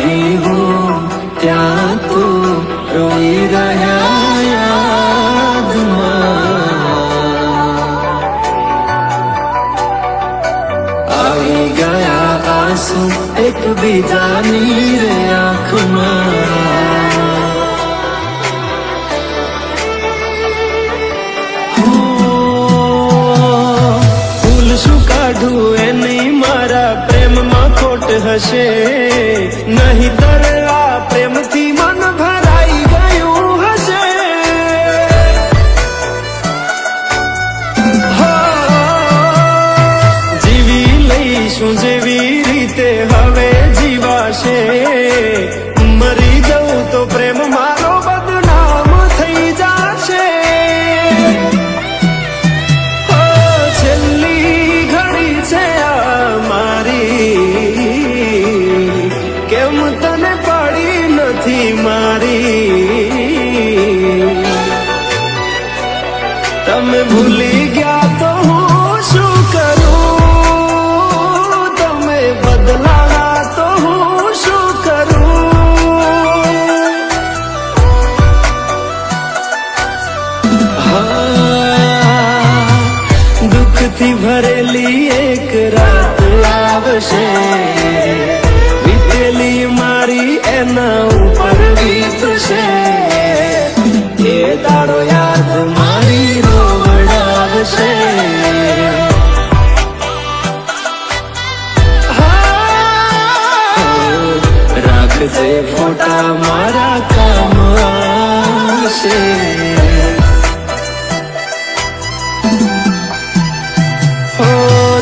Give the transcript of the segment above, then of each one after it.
नहीं हूँ ત્યાં તું રોઈ રહ્યા યાદમાં આવી ગયા આંસુ એકબીજાની રે આંખમાં ફૂલ શું કાઢું એની મારા પ્રેમમાં ખોટ હશે નહીતર આ પ્રેમથી મન ભરાઈ ગયું હશે જીવી લઈશું જેવી રીતે હવે જીવાશે મરી જવું તો પ્રેમ મારો બદનામ થઈ જશે છેલ્લી ઘડી છે આ મારી કેમ તને પડી નથી મારી તમે ભૂલી ગયા તો હું શું કરું તમે બદલાયા તો હું શું કરું દુઃખથી ભરેલી એક રાત આવશે વીતેલી મારી એના ઉપર વીતશે એ દાડો યાદ મારી રોવડાવશે રાખજે ફોટા મારા કામ આવશે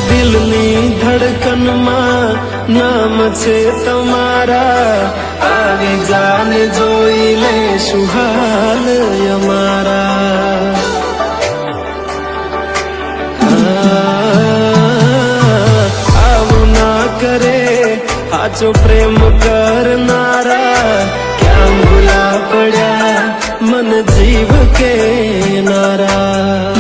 દિલની ધડકનમાં નામ છે તમારા આવી જાને જોઈ લે સુહાલ અમારા આવું ના કરે સાચો પ્રેમ કરનારા ક્યાં ભૂલા પડ્યા મન જીવ કે નારા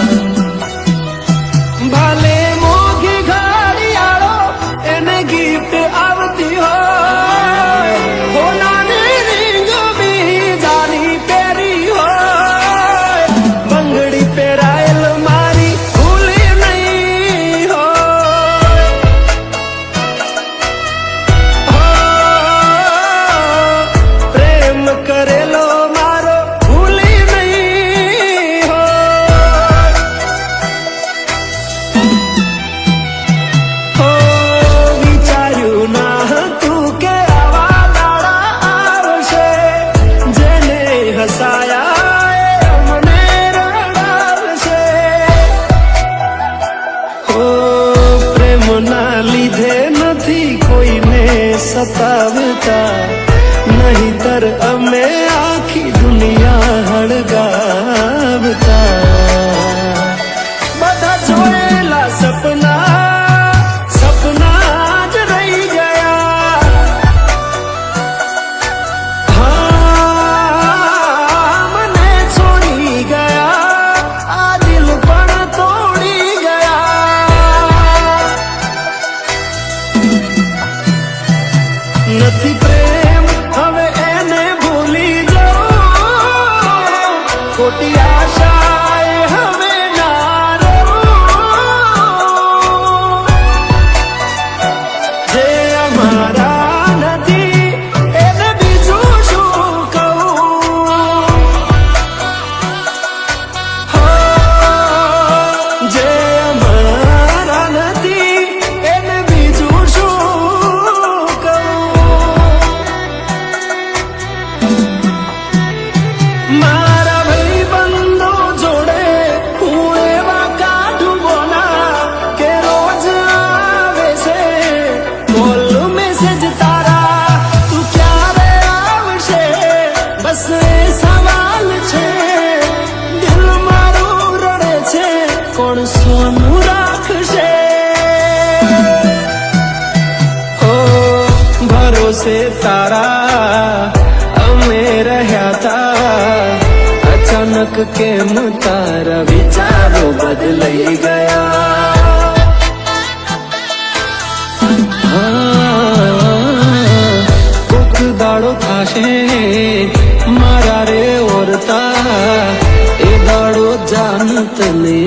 ના લીધે નથી કોઈને સતાવતા નહીતર અમે આખી દુનિયા હળગાવતા બધા જોયેલા સપના જ રહી ગયા મને છોડી ગયા આ દિલ પણ તોડી નથી પ્રેમ હવે એને ભૂલી જાઓ ખોટી આશાએ હવે ના રહું જે અમારા નથી એને બીજું શું કહું જે અમારા નથી એને બીજું શું મારા ભાઈબંધો જોડે હું એવા કાઢું બોના કે રોજ આવે છે બોલ મેસેજ તારા તું ક્યારે આવશે બસ એ સવાલ છે દિલ મારું રડે છે કોણ સોનું રાખશે ભરોસે તારા અમે રહ્યા તા અચાનક કેમ તારા વિચારો બદલાઈ ગયા કોક થશે મારા રે ઓરતા એ દાડો જાનત ને